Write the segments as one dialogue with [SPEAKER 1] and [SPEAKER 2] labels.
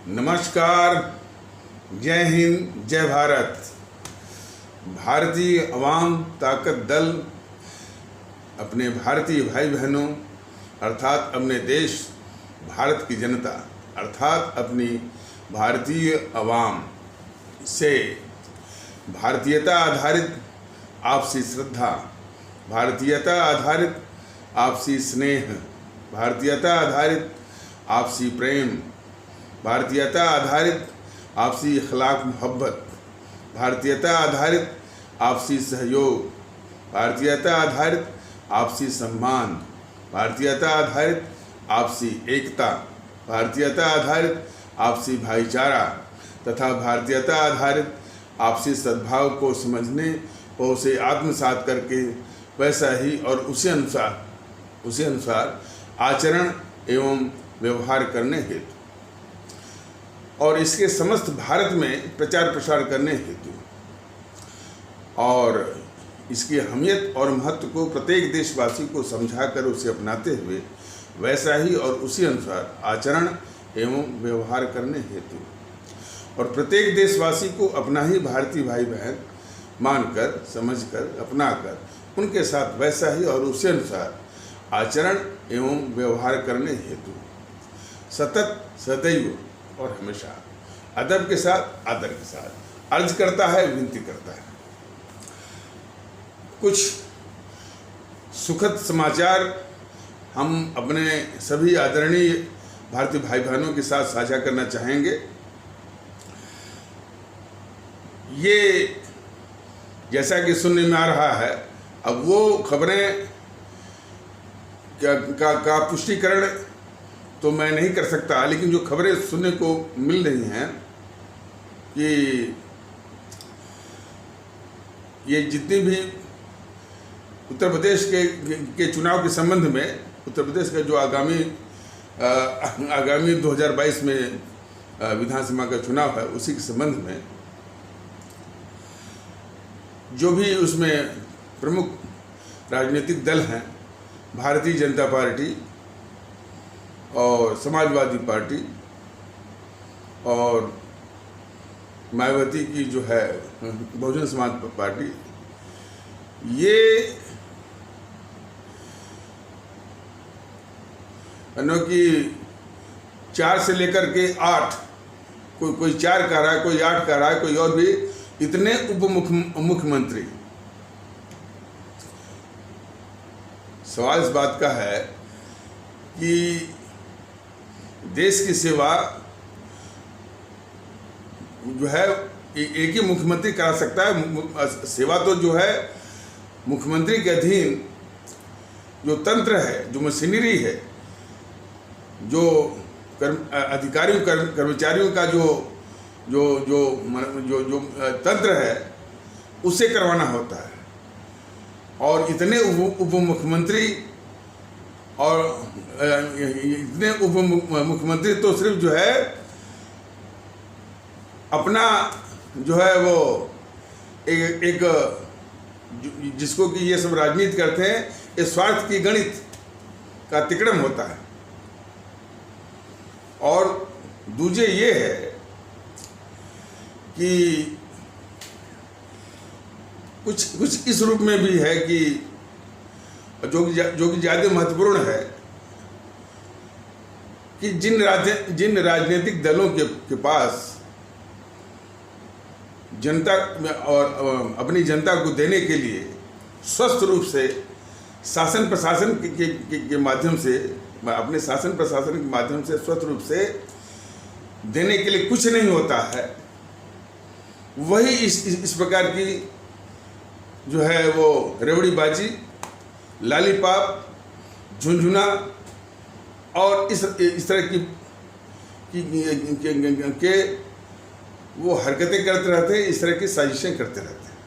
[SPEAKER 1] नमस्कार, जय हिंद, जय भारत। भारतीय अवाम ताकत दल अपने भारतीय भाई बहनों अर्थात अपने देश भारत की जनता अर्थात अपनी भारतीय अवाम से भारतीयता आधारित आपसी श्रद्धा, भारतीयता आधारित आपसी स्नेह, भारतीयता आधारित आपसी प्रेम, भारतीयता आधारित आपसी अखलाक मोहब्बत, भारतीयता आधारित आपसी सहयोग, भारतीयता आधारित आपसी सम्मान, भारतीयता आधारित आपसी एकता, भारतीयता आधारित आपसी भाईचारा तथा भारतीयता आधारित आपसी सद्भाव को समझने और उसे आत्मसात करके वैसा ही और उसी अनुसार आचरण एवं व्यवहार करने हेतु और इसके समस्त भारत में प्रचार प्रसार करने हेतु और इसकी अहमियत और महत्व को प्रत्येक देशवासी को समझाकर उसे अपनाते हुए वैसा ही और उसी अनुसार आचरण एवं व्यवहार करने हेतु और प्रत्येक देशवासी को अपना ही भारतीय भाई बहन मानकर, समझकर, अपनाकर उनके साथ वैसा ही और उसी अनुसार आचरण एवं व्यवहार करने हेतु सतत, सदैव और हमेशा अदब के साथ, आदर के साथ अर्ज करता है, विनती करता है। कुछ सुखद समाचार हम अपने सभी आदरणीय भारतीय भाई बहनों के साथ साझा करना चाहेंगे। ये जैसा कि सुनने में आ रहा है, अब वो खबरें का पुष्टिकरण तो मैं नहीं कर सकता, लेकिन जो खबरें सुनने को मिल रही हैं कि ये जितनी भी उत्तर प्रदेश के चुनाव के संबंध में, उत्तर प्रदेश का जो आगामी 2022 में विधानसभा का चुनाव है, उसी के संबंध में जो भी उसमें प्रमुख राजनीतिक दल हैं, भारतीय जनता पार्टी और समाजवादी पार्टी और मायावती की जो है बहुजन समाज पार्टी, ये कि 4 से लेकर के 8, कोई 4 कह रहा है, कोई 8 कह रहा है, कोई और भी इतने उप मुख्यमंत्री। सवाल इस बात का है कि देश की सेवा जो है एक ही मुख्यमंत्री करा सकता है। सेवा तो जो है मुख्यमंत्री के अधीन जो तंत्र है, जो मशीनरी है, जो अधिकारियों कर्मचारियों का जो तंत्र है, उसे करवाना होता है। और इतने उप मुख्यमंत्री और इतने उप मुख्यमंत्री तो सिर्फ जो है अपना जो है वो एक जिसको कि ये सब राजनीति करते हैं, इस स्वार्थ की गणित का तिकड़म होता है। और दूजे ये है कि कुछ इस रूप में भी है कि जो कि ज़्यादा महत्वपूर्ण है कि जिन राजनीतिक दलों के पास जनता और अपनी जनता को देने के लिए स्वस्थ रूप से शासन प्रशासन के माध्यम से, अपने शासन प्रशासन के माध्यम से स्वस्थ रूप से देने के लिए कुछ नहीं होता है, वही इस प्रकार की जो है वो रेवड़ीबाजी, लालीपाप, झुंझुना और इस तरह के वो हरकतें करते रहते हैं, इस तरह की साजिशें करते रहते हैं।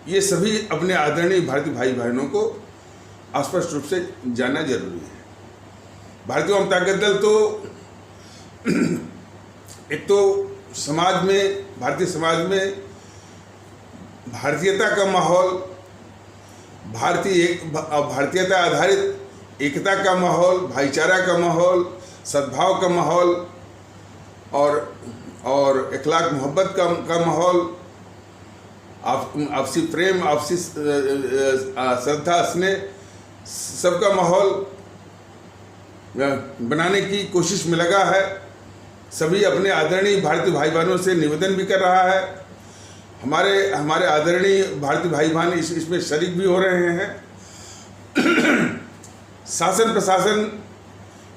[SPEAKER 1] ये सभी अपने आदरणीय भारतीय भाई बहनों को स्पष्ट रूप से जानना जरूरी है। भारतीय अवाम ताकत दल तो एक तो समाज में, भारतीय समाज में भारतीयता का माहौल, भारतीयता आधारित एकता का माहौल, भाईचारा का माहौल, सद्भाव का माहौल और इखलाक मोहब्बत का माहौल, आपसी प्रेम, आपसी श्रद्धा स्नेह सबका माहौल बनाने की कोशिश में लगा है। सभी अपने आदरणीय भारतीय भाई बहनों से निवेदन भी कर रहा है। हमारे आदरणीय भारतीय भाई बहन इसमें शरीक भी हो रहे हैं। शासन प्रशासन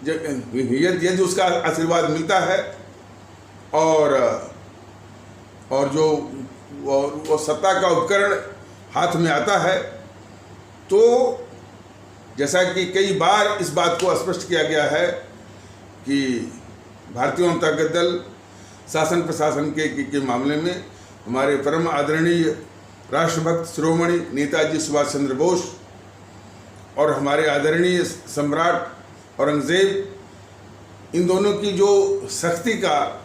[SPEAKER 1] यदि उसका आशीर्वाद मिलता है और जो वो सत्ता का उपकरण हाथ में आता है, तो जैसा कि कई बार इस बात को स्पष्ट किया गया है कि भारतीय जनता दल शासन प्रशासन के मामले में हमारे परम आदरणीय राष्ट्रभक्त शिरोमणि नेताजी सुभाष चंद्र बोस और हमारे आदरणीय सम्राट औरंगजेब, इन दोनों की जो सख्ती का,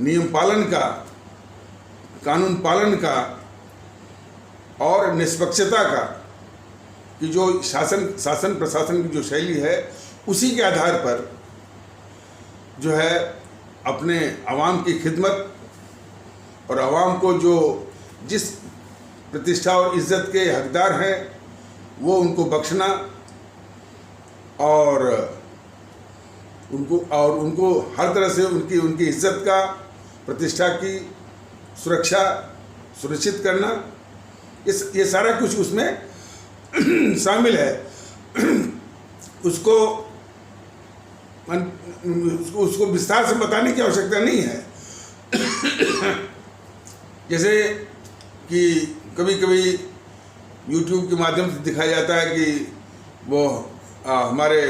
[SPEAKER 1] नियम पालन का, कानून पालन का और निष्पक्षता का कि जो शासन प्रशासन की जो शैली है, उसी के आधार पर जो है अपने आवाम की खिदमत और आवाम को जो जिस प्रतिष्ठा और इज्जत के हकदार हैं वो उनको बख्शना और उनको हर तरह से उनकी इज्जत का, प्रतिष्ठा की सुरक्षा सुनिश्चित करना, ये सारा कुछ उसमें शामिल है। उसको विस्तार से बताने की आवश्यकता नहीं है। जैसे कि कभी कभी YouTube के माध्यम से दिखाया जाता है कि वो हमारे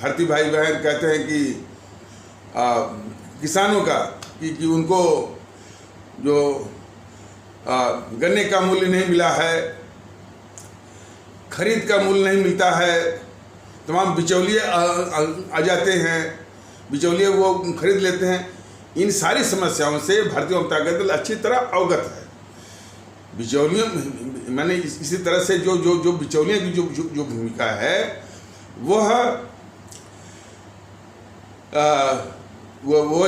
[SPEAKER 1] भारतीय भाई बहन कहते हैं कि किसानों का कि उनको जो गन्ने का मूल्य नहीं मिला है, खरीद का मूल्य नहीं मिलता है, तमाम बिचौलिए आ जाते हैं, बिचौलिए वो खरीद लेते हैं। इन सारी समस्याओं से भारतीय जनता दल अच्छी तरह अवगत है। बिचौलियों मैंने इसी तरह से जो बिचौलियों की जो भूमिका है वो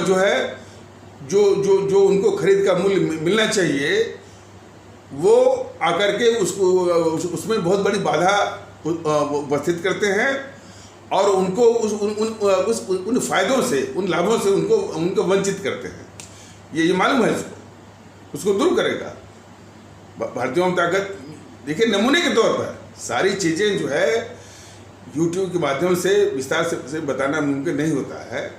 [SPEAKER 1] जो है जो उनको खरीद का मूल्य मिलना चाहिए, वो आकर के उसमें बहुत बड़ी बाधा उपस्थित करते हैं और उनको उन फायदों से, उन लाभों से उनको वंचित करते हैं। ये मालूम है उसको दूर करेगा भारतीय जनता दल। देखिए, नमूने के तौर पर सारी चीज़ें जो है YouTube के माध्यम से विस्तार से बताना मुमकिन नहीं होता है,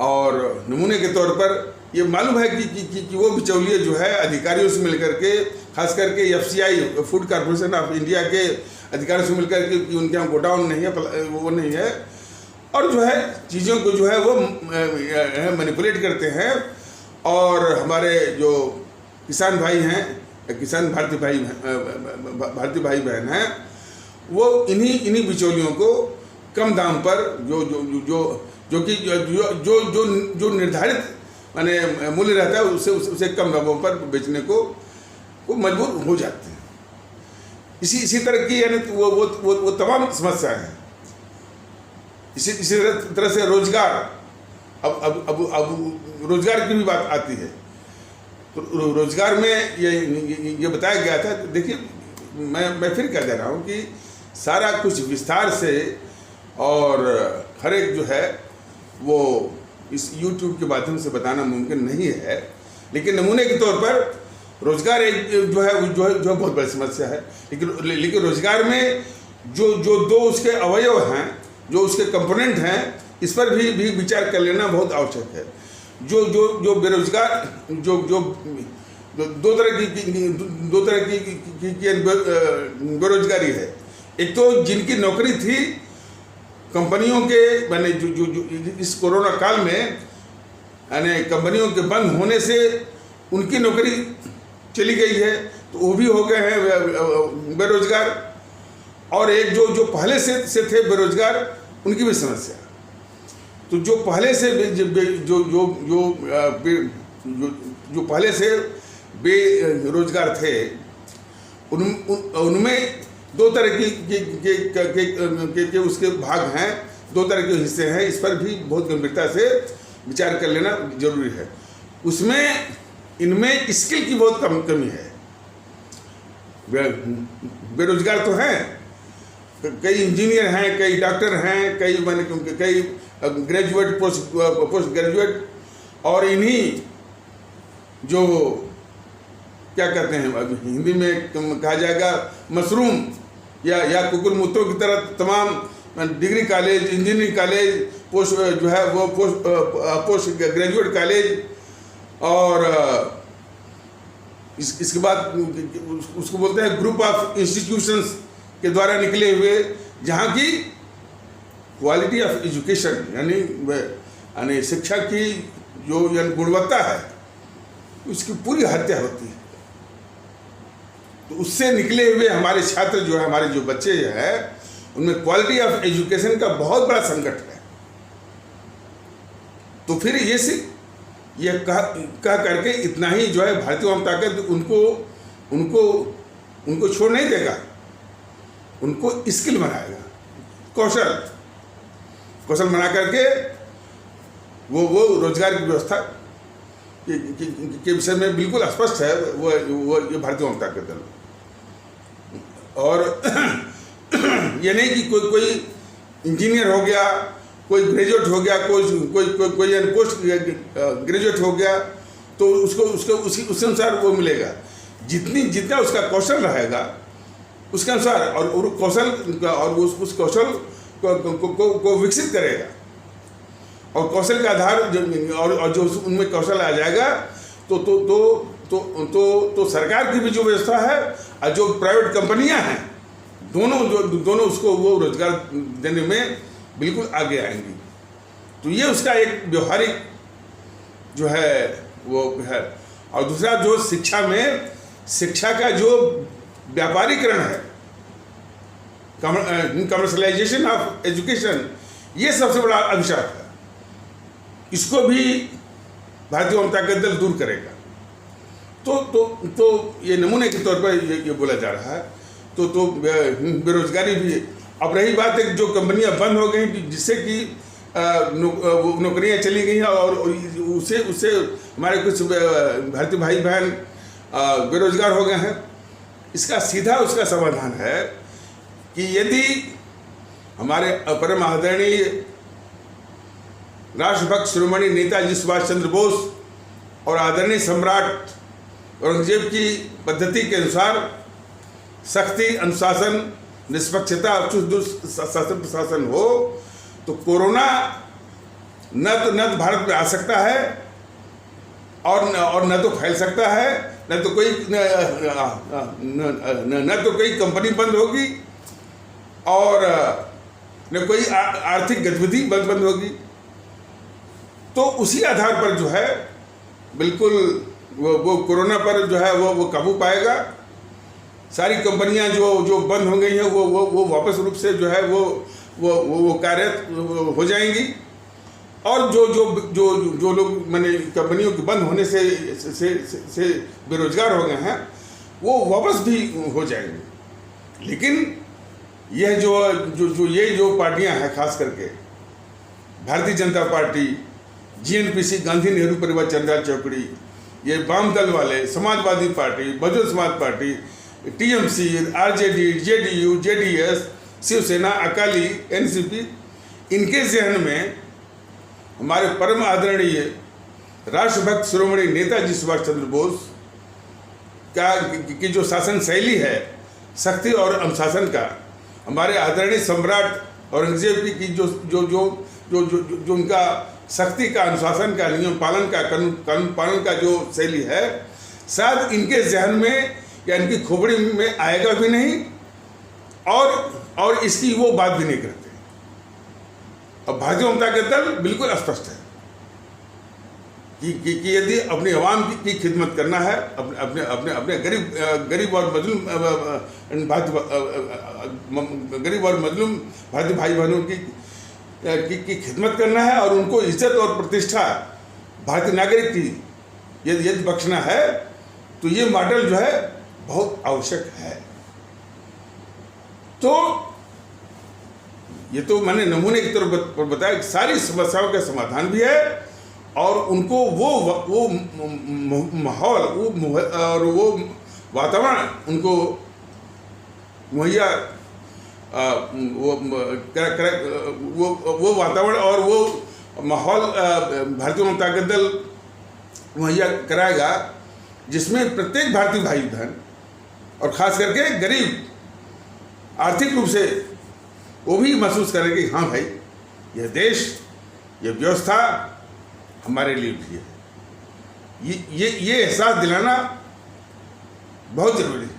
[SPEAKER 1] और नमूने के तौर पर ये मालूम है कि वो बिचौलिए जो है अधिकारियों से मिलकर के, खास करके FCI food corporation of India के अधिकारियों से मिलकर के, कि उनके यहाँ गोडाउन नहीं है, वो नहीं है, और जो है चीज़ों को जो है वो मैनिपुलेट करते हैं। और हमारे जो किसान भाई हैं, किसान भारतीय भाई बहन हैं, वो इन्हीं बिचौलियों को कम दाम पर जो निर्धारित माने मूल्य रहता है उसे कम दामों पर बेचने को मजबूर हो जाते हैं। इसी तरह की यानी वो तमाम समस्याएं हैं। इसी तरह से रोजगार, अब रोजगार की भी बात आती है। तो रोजगार में ये बताया गया था। देखिए, मैं फिर कह दे रहा हूँ कि सारा कुछ विस्तार से और हर एक जो है वो इस YouTube के माध्यम से बताना मुमकिन नहीं है, लेकिन नमूने के तौर पर रोजगार एक जो है बहुत बड़ी समस्या है। लेकिन रोजगार में जो दो उसके अवयव हैं, जो उसके कंपोनेंट हैं, इस पर भी विचार कर लेना बहुत आवश्यक है। जो बेरोजगार जो दो तरह की बेरोजगारी है। एक तो जिनकी नौकरी थी कंपनियों के, मैंने जो इस कोरोना काल में यानी कंपनियों के बंद होने से उनकी नौकरी चली गई है, तो वो भी हो गए हैं बेरोजगार। और एक जो पहले से थे बेरोजगार, उनकी भी समस्या। तो जो पहले से जो पहले से बेरोजगार थे, उनमें दो तरह के उसके भाग हैं। दो तरह के हिस्से हैं, इस पर भी बहुत गंभीरता से विचार कर लेना जरूरी है। उसमें इनमें स्किल की बहुत कमी है। बेरोजगार तो हैं, कई इंजीनियर हैं, कई डॉक्टर हैं, कई ग्रेजुएट, पोस्ट ग्रेजुएट, और इन्हीं जो क्या कहते हैं हिंदी में कहा जाएगा मशरूम या कुकुरमुत्तों की तरह तमाम degree college, engineering college, post जो है वो पोस्ट ग्रेजुएट कॉलेज, और इसके बाद उसको बोलते हैं ग्रुप ऑफ इंस्टीट्यूशंस के द्वारा निकले हुए, जहाँ की क्वालिटी ऑफ एजुकेशन यानी शिक्षा की जो गुणवत्ता है उसकी पूरी हत्या होती है। तो उससे निकले हुए हमारे छात्र जो है, हमारे जो बच्चे हैं, उनमें क्वालिटी ऑफ एजुकेशन का बहुत बड़ा संकट है। तो फिर ये कह करके इतना ही जो है भारतीय आवाम ताकत उनको छोड़ नहीं देगा, उनको स्किल बनाएगा, कौशल बना करके वो रोजगार की व्यवस्था के विषय में बिल्कुल स्पष्ट है वो ये भारतीय आवाम ताकत दल। और ये नहीं कि कोई इंजीनियर हो गया, कोई ग्रेजुएट हो गया, कोई पोस्ट ग्रेजुएट हो गया, तो उसको उसी अनुसार वो मिलेगा। जितना उसका कौशल रहेगा उसके अनुसार, और कौशल और उस कौशल को विकसित करेगा, और कौशल का आधार और जो उनमें कौशल आ जाएगा तो सरकार की भी जो व्यवस्था है और जो प्राइवेट कंपनियां हैं, दोनों उसको वो रोजगार देने में बिल्कुल आगे आएंगी। तो ये उसका एक व्यवहारिक जो है वो है। और दूसरा जो शिक्षा का जो व्यापारीकरण है, कमर्शलाइजेशन ऑफ एजुकेशन, ये सबसे बड़ा अभिशाप है। इसको भी भारतीय आवाम ताकत दल दूर करेगा। तो ये नमूने के तौर पर ये बोला जा रहा है। तो बेरोजगारी भी। अब रही बात है जो कंपनियां बंद हो गई, जिससे कि नौकरियां चली गई हैं, और उससे हमारे कुछ भारतीय भाई बहन बेरोजगार हो गए हैं। इसका सीधा उसका समाधान है कि यदि हमारे परम आदरणीय राष्ट्रभक्त शिरोमणि नेताजी सुभाष चंद्र बोस और आदरणीय सम्राट औरंगजेब की पद्धति के अनुसार सख्ती, अनुशासन, निष्पक्षता, शासन प्रशासन हो, तो कोरोना न तो भारत में आ सकता है और न तो फैल सकता है, न तो कोई कंपनी बंद होगी, और न कोई आर्थिक गतिविधि बंद होगी। तो उसी आधार पर जो है बिल्कुल वो कोरोना पर जो है वो काबू पाएगा। सारी कंपनियां जो बंद हो गई हैं वो वापस रूप से जो है वो कार्यरत हो जाएंगी, और जो लोग माने कंपनियों के बंद होने से बेरोजगार हो गए हैं वो वापस भी हो जाएंगे। लेकिन यह जो पार्टियां हैं, खास करके भारतीय जनता पार्टी, जीएनपीसी, गांधी नेहरू परिवार चंद्रा चौकड़ी, ये वाम दल वाले, समाजवादी पार्टी, बहुजन समाज पार्टी, टीएमसी, आरजेडी, जेडीयू, जेडीएस, शिवसेना, अकाली, एनसीपी, इनके जहन में हमारे परम आदरणीय राष्ट्रभक्त शिरोमणि नेताजी सुभाष चंद्र बोस की जो शासन शैली है, सख्ती और अनुशासन का, हमारे आदरणीय सम्राट औरंगजेब की जो उनका सख्ती का, अनुशासन का, नियम पालन का, कानून पालन का जो शैली है, शायद इनके जहन में या इनकी खोपड़ी में आएगा भी नहीं, और इसकी वो बात भी नहीं करते। अब भारतीय जनता का दल बिल्कुल स्पष्ट है कि यदि अपनी आवाम की खिदमत करना है, अपने गरीब और मजलूम भारतीय भाई बहनों की खिदमत करना है, और उनको इज्जत और प्रतिष्ठा भारतीय नागरिक की यदि बख्शना है, तो ये मॉडल जो है बहुत आवश्यक है। तो ये तो मैंने नमूने की तौर पर बताया कि सारी समस्याओं का समाधान भी है और उनको वो माहौल और वो वातावरण उनको मुहैया वो वातावरण और वो माहौल भारतीय जनता दल मुहैया कराएगा जिसमें प्रत्येक भारतीय भाई बहन और ख़ास करके गरीब आर्थिक रूप से वो भी महसूस करें कि हाँ भाई, यह देश, यह व्यवस्था हमारे लिए भी है। ये एहसास दिलाना बहुत ज़रूरी है।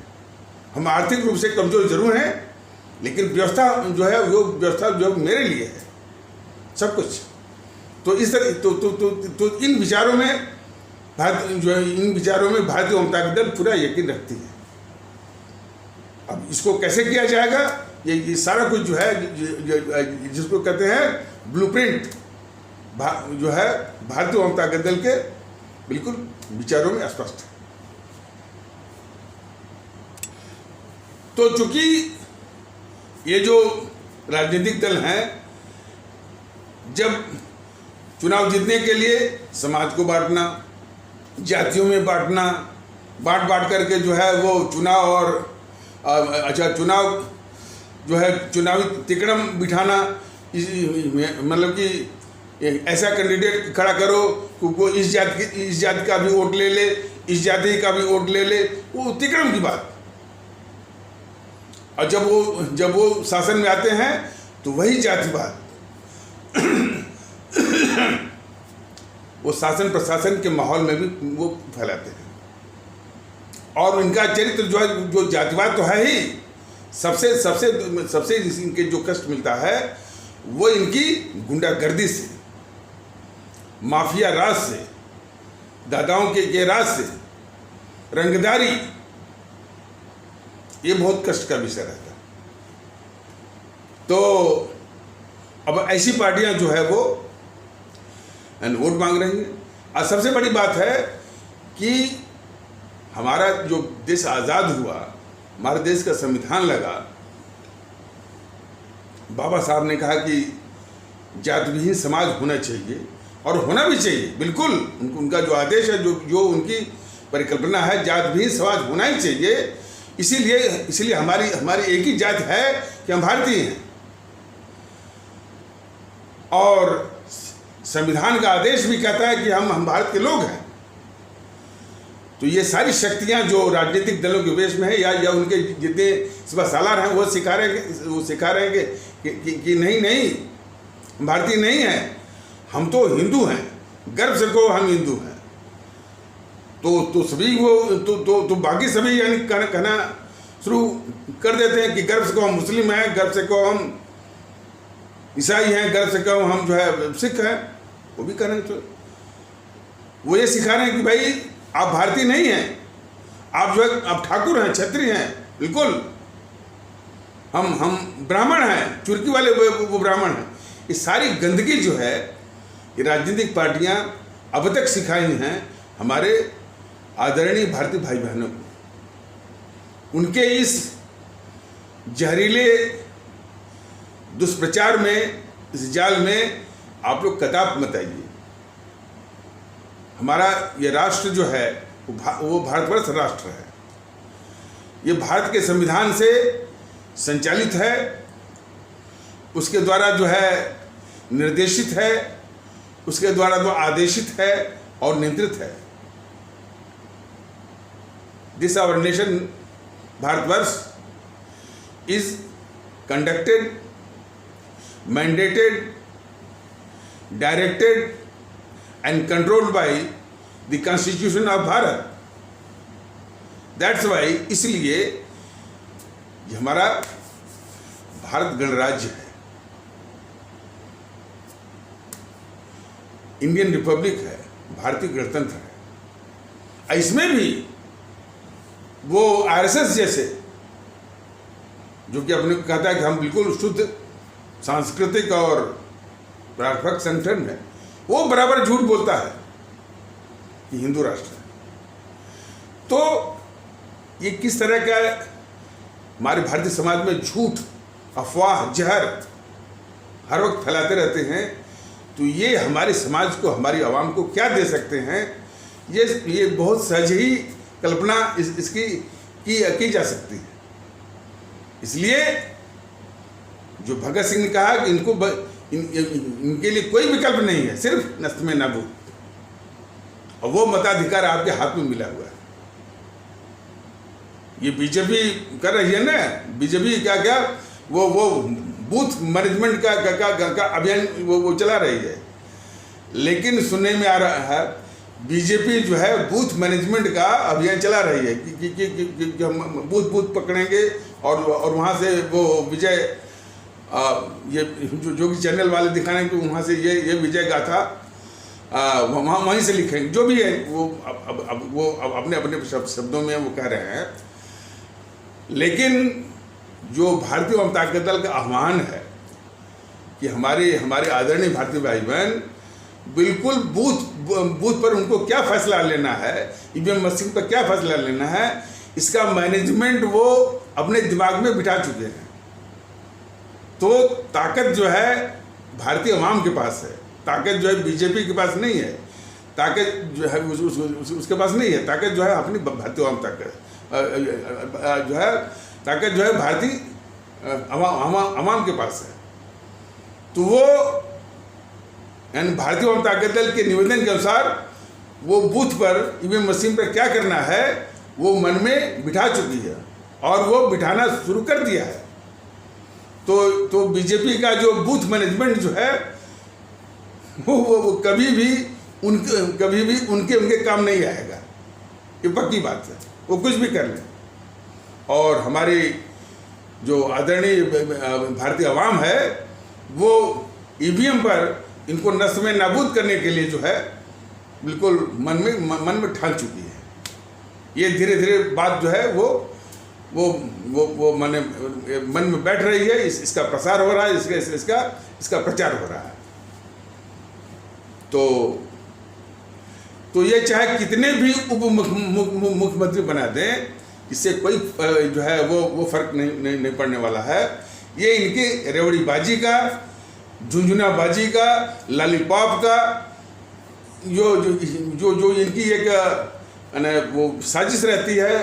[SPEAKER 1] हम आर्थिक रूप से कमज़ोर जरूर हैं, लेकिन व्यवस्था जो है वो व्यवस्था जो मेरे लिए है सब कुछ। तो इस तरह तो इन विचारों में भारतीय जनता दल पूरा यकीन रखती है। अब इसको कैसे किया जाएगा, ये सारा कुछ जो है जिसको कहते हैं ब्लूप्रिंट जो है भारतीय जनता दल के बिल्कुल विचारों में स्पष्ट है। तो चूंकि ये जो राजनीतिक दल हैं, जब चुनाव जीतने के लिए समाज को बांटना, जातियों में बांटना, बांट करके जो है वो चुनाव और चुनाव जो है चुनावी तिकड़म बिठाना, मतलब कि ऐसा कैंडिडेट खड़ा करो वो इस जाति का भी वोट ले ले, इस जाति का भी वोट ले ले, वो तिकड़म की बात। और जब वो शासन में आते हैं तो वही जातिवाद वो शासन प्रशासन के माहौल में भी वो फैलाते हैं। और इनका चरित्र जो है, जो जातिवाद तो है ही, सबसे इनके जो कष्ट मिलता है वो इनकी गुंडागर्दी से, माफिया राज से, दादाओं के राज से, रंगदारी, ये बहुत कष्ट का विषय रहता है। तो अब ऐसी पार्टियां जो है वो वोट मांग रही हैं। और सबसे बड़ी बात है कि हमारा जो देश आज़ाद हुआ, हमारे देश का संविधान लगा, बाबा साहब ने कहा कि जाति विहीन समाज होना चाहिए और होना भी चाहिए, बिल्कुल। उनका जो आदेश है, जो उनकी परिकल्पना है, जाति विहीन समाज होना ही चाहिए। इसीलिए हमारी एक ही जाति है कि हम भारतीय हैं। और संविधान का आदेश भी कहता है कि हम भारत के लोग हैं। तो ये सारी शक्तियां जो राजनीतिक दलों के वेश में है या उनके जितने सुबह सालार हैं वो सिखा रहे हैं कि नहीं, हम भारतीय नहीं हैं, हम तो हिंदू हैं, गर्व से कहो हम हिंदू हैं। तो सभी वो तो बाकी सभी यानी कहना शुरू कर देते हैं कि गर्व से कहो हम मुस्लिम हैं, गर्व से कहो हम ईसाई हैं, गर्व से कहो हम जो है सिख हैं। वो भी कहना चाहिए। वो ये सिखा रहे हैं कि भाई आप भारतीय नहीं हैं, आप जो है आप ठाकुर हैं, क्षत्रिय हैं, बिल्कुल। हम ब्राह्मण हैं, चुरकी वाले वो ब्राह्मण हैं। ये सारी गंदगी जो है ये राजनीतिक पार्टियां अब तक सिखाई हैं हमारे आदरणीय भारतीय भाई बहनों को। उनके इस जहरीले दुष्प्रचार में, इस जाल में आप लोग कदाप मत आइए। हमारा ये राष्ट्र जो है वो भारतवर्ष राष्ट्र है। ये भारत के संविधान से संचालित है, उसके द्वारा जो है निर्देशित है, उसके द्वारा जो आदेशित है और नियंत्रित है। This our nation Bharatvarsh is conducted, mandated, directed and controlled by the Constitution of Bharat. That's why, इसलिए ये हमारा भारत गणराज्य है, इंडियन रिपब्लिक है, भारतीय गणतंत्र है। इसमें भी वो आरएसएस जैसे जो कि अपने को कहता है कि हम बिल्कुल शुद्ध सांस्कृतिक और प्रारंभिक संगठन है, वो बराबर झूठ बोलता है कि हिंदू राष्ट्र है। तो ये किस तरह का हमारे भारतीय समाज में झूठ, अफवाह, जहर हर वक्त फैलाते रहते हैं, तो ये हमारे समाज को, हमारी आवाम को क्या दे सकते हैं, ये बहुत सहज ही कल्पना इसकी की जा सकती है। इसलिए जो भगत सिंह ने कहा कि इनके लिए कोई विकल्प नहीं है, सिर्फ नस्त में नाबूद, और वो मताधिकार आपके हाथ में मिला हुआ है। ये बीजेपी कर रही है ना, बीजेपी क्या वो बूथ मैनेजमेंट का अभियान वो चला रही है, लेकिन सुनने में आ रहा है बीजेपी जो है बूथ मैनेजमेंट का अभियान चला रही है कि हम बूथ पकड़ेंगे और वहाँ से वो विजय, ये जो भी चैनल वाले दिखाने कि वहाँ से ये विजय गाथा वहीं से लिखेंगे, जो भी है वो अब अपने शब्दों में वो कह रहे हैं। लेकिन जो भारतीय जनता दल का आह्वान है कि हमारे आदरणीय भारतीय भाई बहन बिल्कुल बूथ पर उनको क्या फैसला लेना है, ईवीएम मशीन पर क्या फैसला लेना है, इसका मैनेजमेंट वो अपने दिमाग में बिठा चुके हैं। तो ताकत जो है भारतीय अवाम के पास है, ताकत जो है बीजेपी के पास नहीं है, ताकत जो है उसके पास नहीं है, ताकत जो है अपनी भारतीय अवाम ताकत जो है भारतीय अवाम के पास है। तो वो यानी भारतीय जनता दल के निवेदन के अनुसार वो बूथ पर ईवीएम मशीन पर क्या करना है वो मन में बिठा चुकी है और वो बिठाना शुरू कर दिया है। तो बीजेपी का जो बूथ मैनेजमेंट जो है वो कभी भी उनके काम नहीं आएगा, ये पक्की बात है। वो कुछ भी कर लें, और हमारी जो आदरणीय भारतीय अवाम है वो ईवीएम पर इनको नस्ल में नाबूद करने के लिए जो है बिल्कुल मन में ठान चुकी है। ये धीरे धीरे बात जो है वो मन में बैठ रही है, इसका प्रसार हो रहा है, इसका प्रचार हो रहा है। तो ये चाहे कितने भी उप मुख्यमंत्री बना दें, इससे कोई जो है वो फर्क नहीं पड़ने वाला है। ये इनकी रेवड़ीबाजी का, झुंझुनाबाजी का, लॉलीपॉप का जो इनकी एक वो साजिश रहती है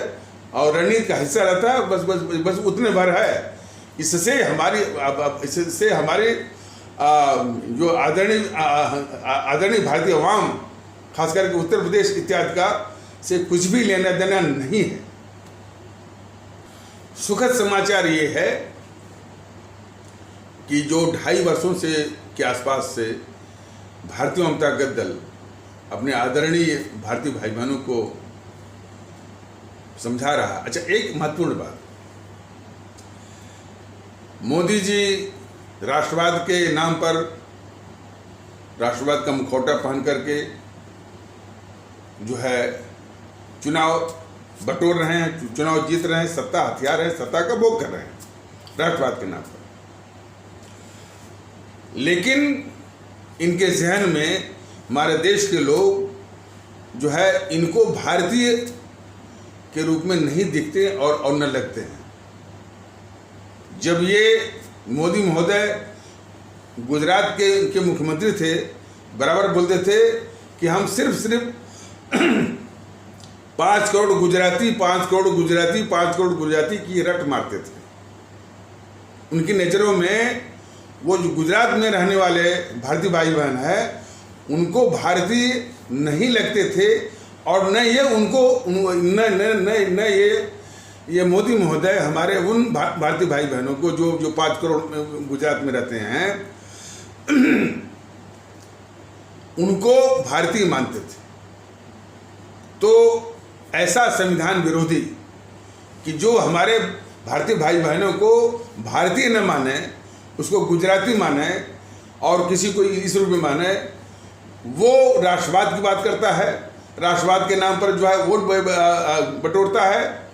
[SPEAKER 1] और रणनीति का हिस्सा रहता है, बस उतने भर है। इससे हमारी जो आदरणीय भारतीय अवाम, खास करके उत्तर प्रदेश इत्यादि का से कुछ भी लेना देना नहीं है। सुखद समाचार ये है कि जो 2.5 वर्षों से के आसपास से भारतीय जनता दल अपने आदरणीय भारतीय भाई बहनों को समझा रहा। अच्छा, एक महत्वपूर्ण बात, मोदी जी राष्ट्रवाद के नाम पर, राष्ट्रवाद का मुखौटा पहन करके जो है चुनाव बटोर रहे हैं, चुनाव जीत रहे हैं, सत्ता हथियार है, सत्ता का भोग कर रहे हैं राष्ट्रवाद के नाम पर। लेकिन इनके जहन में हमारे देश के लोग जो है इनको भारतीय के रूप में नहीं दिखते और न लगते हैं। जब ये मोदी महोदय गुजरात के मुख्यमंत्री थे, बराबर बोलते थे कि हम सिर्फ 5 करोड़ गुजराती 5 करोड़ गुजराती 5 करोड़ गुजराती की रट मारते थे। उनकी नज़रों में वो जो गुजरात में रहने वाले भारतीय भाई बहन है उनको भारतीय नहीं लगते थे, और न ये उनको न ये मोदी महोदय हमारे उन भारतीय भाई बहनों को जो 5 करोड़ गुजरात में रहते हैं उनको भारतीय मानते थे। तो ऐसा संविधान विरोधी कि जो हमारे भारतीय भाई बहनों को भारतीय न माने, उसको गुजराती माने और किसी को इस रूप में माने, वो राष्ट्रवाद की बात करता है, राष्ट्रवाद के नाम पर जो है वोट बटोरता है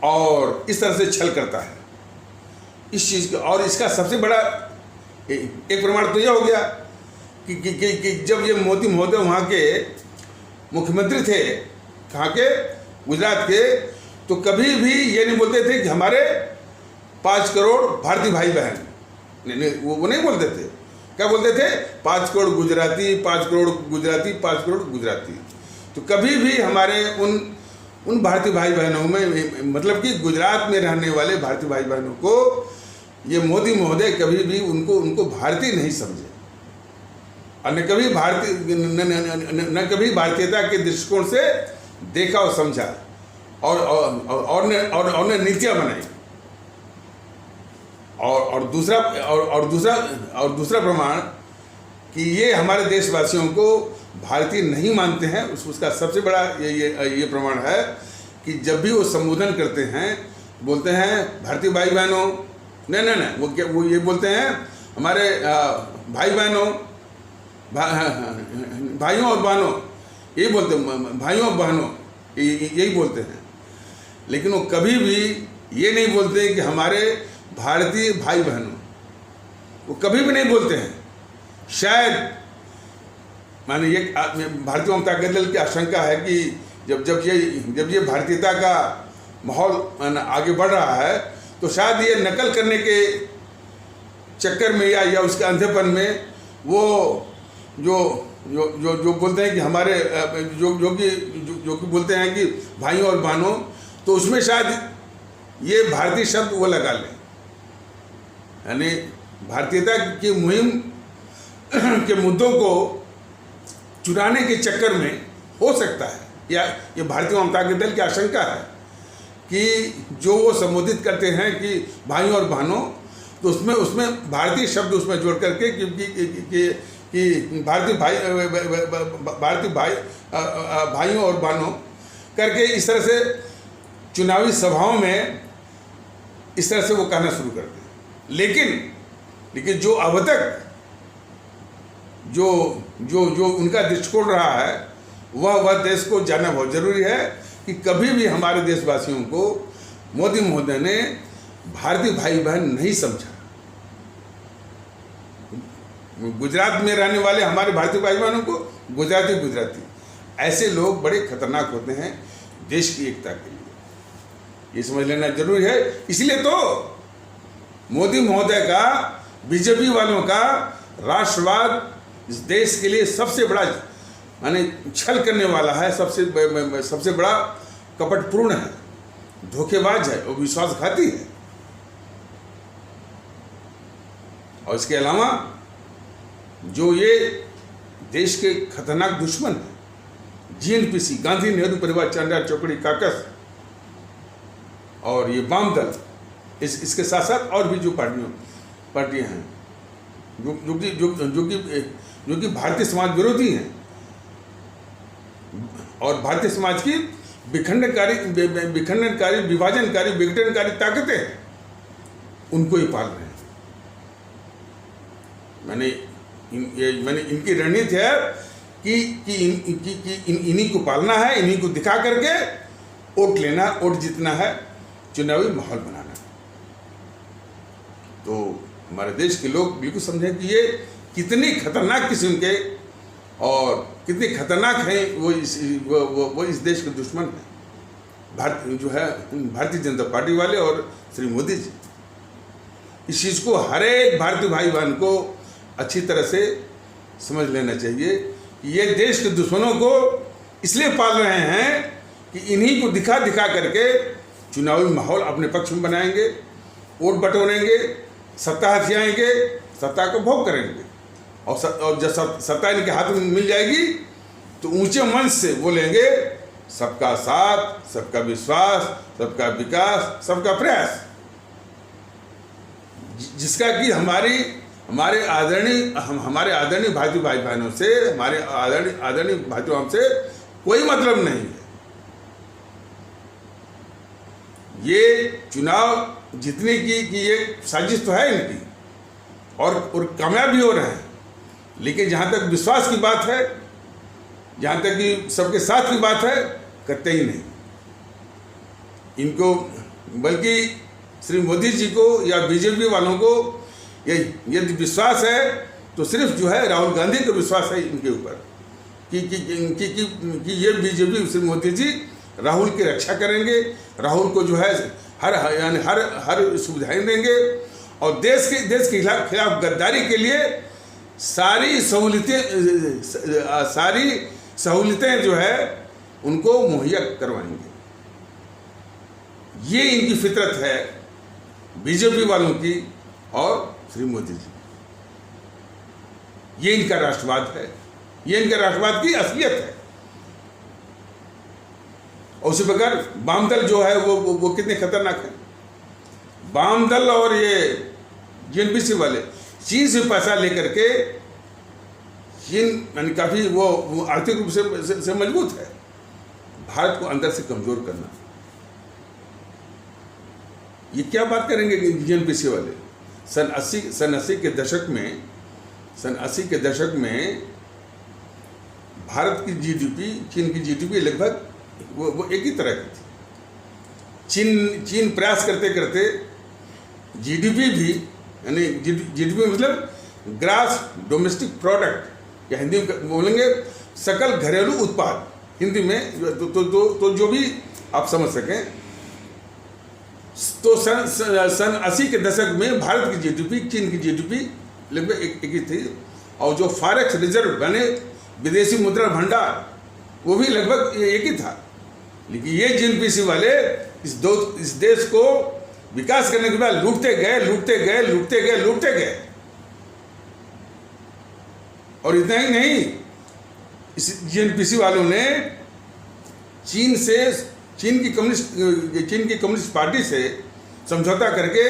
[SPEAKER 1] और इस तरह से छल करता है इस चीज़ का। और इसका सबसे बड़ा एक प्रमाण तो यह हो गया कि जब ये मोदी महोदय वहाँ के मुख्यमंत्री थे, कहाँ के, गुजरात के, तो कभी भी ये नहीं बोलते थे कि हमारे 5 करोड़ भारतीय भाई बहन, नहीं, वो नहीं बोलते थे। क्या बोलते थे? 5 करोड़ गुजराती, 5 करोड़ गुजराती, 5 करोड़ गुजराती। तो कभी भी हमारे उन भारतीय भाई बहनों में, मतलब कि गुजरात में रहने वाले भारतीय भाई बहनों को ये मोदी महोदय कभी भी उनको भारतीय नहीं समझे, और न कभी न कभी भारतीयता के दृष्टिकोण से देखा और समझा, और ने नीतियां बनाई। और दूसरा प्रमाण कि ये हमारे देशवासियों को भारतीय नहीं मानते हैं, उसका सबसे बड़ा ये प्रमाण है कि जब भी वो संबोधन करते हैं, बोलते हैं भारतीय भाई बहनों, नहीं, वो ये बोलते हैं हमारे भाई बहनों, भाइयों और बहनों, यही बोलते हैं, भाइयों और बहनों, यही बोलते हैं। लेकिन वो कभी भी ये नहीं बोलते कि हमारे भारतीय भाई बहनों, वो कभी भी नहीं बोलते हैं। शायद माने ये भारतीय जनता दल की आशंका है कि जब ये भारतीयता का माहौल आगे बढ़ रहा है, तो शायद ये नकल करने के चक्कर में या उसके अंधेपन में वो जो बोलते हैं कि हमारे जो कि बोलते हैं कि भाइयों और बहनों, तो उसमें शायद ये भारतीय शब्द वो लगा लें, यानी भारतीयता की मुहिम के मुद्दों को चुराने के चक्कर में हो सकता है, या ये भारतीय जनता दल की आशंका है कि जो वो संबोधित करते हैं कि भाइयों और बहनों, तो उसमें भारतीय शब्द उसमें जोड़ करके कि भारतीय भाइयों और बहनों करके इस तरह से चुनावी सभाओं में इस तरह से वो कहना शुरू करते हैं। लेकिन जो अब तक जो उनका दृष्टिकोण रहा है, वह देश को जानना बहुत जरूरी है कि कभी भी हमारे देशवासियों को मोदी महोदय ने भारतीय भाई बहन नहीं समझा। गुजरात में रहने वाले हमारे भारतीय भाई बहनों को गुजराती, ऐसे लोग बड़े खतरनाक होते हैं देश की एकता के लिए, ये समझ लेना जरूरी है। इसलिए तो मोदी महोदय का, बीजेपी वालों का राष्ट्रवाद इस देश के लिए सबसे बड़ा माने छल करने वाला है, सबसे बड़ा कपटपूर्ण है, धोखेबाज है और विश्वासघाती है। और इसके अलावा जो ये देश के खतरनाक दुश्मन हैं, जीएनपीसी, गांधी नेहरू परिवार, चांदा चौकड़ी काकस, और ये वाम दल, इसके साथ साथ और भी जो पार्टियां हैं जो कि भारतीय समाज विरोधी हैं और भारतीय समाज की विखंडनकारी, विभाजनकारी, विघटनकारी ताकतें हैं, उनको ही पाल रहे हैं। मैंने इनकी रणनीति है कि इन्हीं को पालना है, इन्हीं को दिखा करके वोट लेना, वोट जीतना है, चुनावी माहौल बनाना। तो हमारे देश के लोग बिल्कुल समझें कि ये कितनी खतरनाक किस्म के और कितनी खतरनाक हैं वो इस देश के दुश्मन हैं, भारतीय जनता पार्टी वाले और श्री मोदी जी। इस चीज़ को हर एक भारतीय भाई बहन को अच्छी तरह से समझ लेना चाहिए कि ये देश के दुश्मनों को इसलिए पाल रहे हैं कि इन्हीं को दिखा करके चुनावी माहौल अपने पक्ष में बनाएंगे, वोट बटोरेंगे, सत्ता हथियाएंगे, सत्ता को भोग करेंगे, और जब सत्ता इनके हाथ में मिल जाएगी तो ऊंचे मंच से बोलेंगे सबका साथ, सबका विश्वास, सबका विकास, सबका प्रयास, जिसका कि हमारे आदरणीय भारतीय भाई बहनों से, हमारे आदरणीय भाइयों से कोई मतलब नहीं है। ये चुनाव जीतने की ये साजिश तो है इनकी, और कामयाब भी हो रहे हैं, लेकिन जहाँ तक विश्वास की बात है, जहाँ तक कि सबके साथ की बात है, करते ही नहीं इनको। बल्कि श्री मोदी जी को या बीजेपी वालों को यदि विश्वास है तो सिर्फ जो है राहुल गांधी का विश्वास है इनके ऊपर कि ये बीजेपी, श्री मोदी जी राहुल की रक्षा करेंगे, राहुल को जो है हर सुविधाएं देंगे, और देश के खिलाफ गद्दारी के लिए सारी सहूलियतें जो है उनको मुहैया करवाएंगे। ये इनकी फितरत है बीजेपी वालों की और श्री मोदी जी। ये इनका राष्ट्रवाद है, ये इनके राष्ट्रवाद की असलियत है। और उसी प्रकार वाम दल जो है वो कितने खतरनाक है। वाम दल और ये जेएनपीसी वाले चीन से पैसा लेकर के, चीन यानी काफी वो आर्थिक रूप से मजबूत है, भारत को अंदर से कमजोर करना। ये क्या बात करेंगे जेएनपीसी वाले। सन 80 के दशक में भारत की जीडीपी चीन की जीडीपी लगभग वो एक ही तरह की थी। चीन प्रयास करते करते जीडीपी भी, यानी जीडीपी मतलब ग्रास डोमेस्टिक प्रोडक्ट, या हिंदी में बोलेंगे सकल घरेलू उत्पाद, हिंदी में तो जो भी आप समझ सकें। तो सन 80 के दशक में भारत की जीडीपी चीन की जीडीपी लगभग एक ही थी, और जो फॉरेक्स रिजर्व बने विदेशी मुद्रा भंडार वो भी लगभग एक ही था। लेकिन ये जेएनपीसी वाले इस देश को विकास करने के बाद लूटते गए। और इतना ही नहीं, इस जेएनपीसी वालों ने चीन की कम्युनिस्ट पार्टी से समझौता करके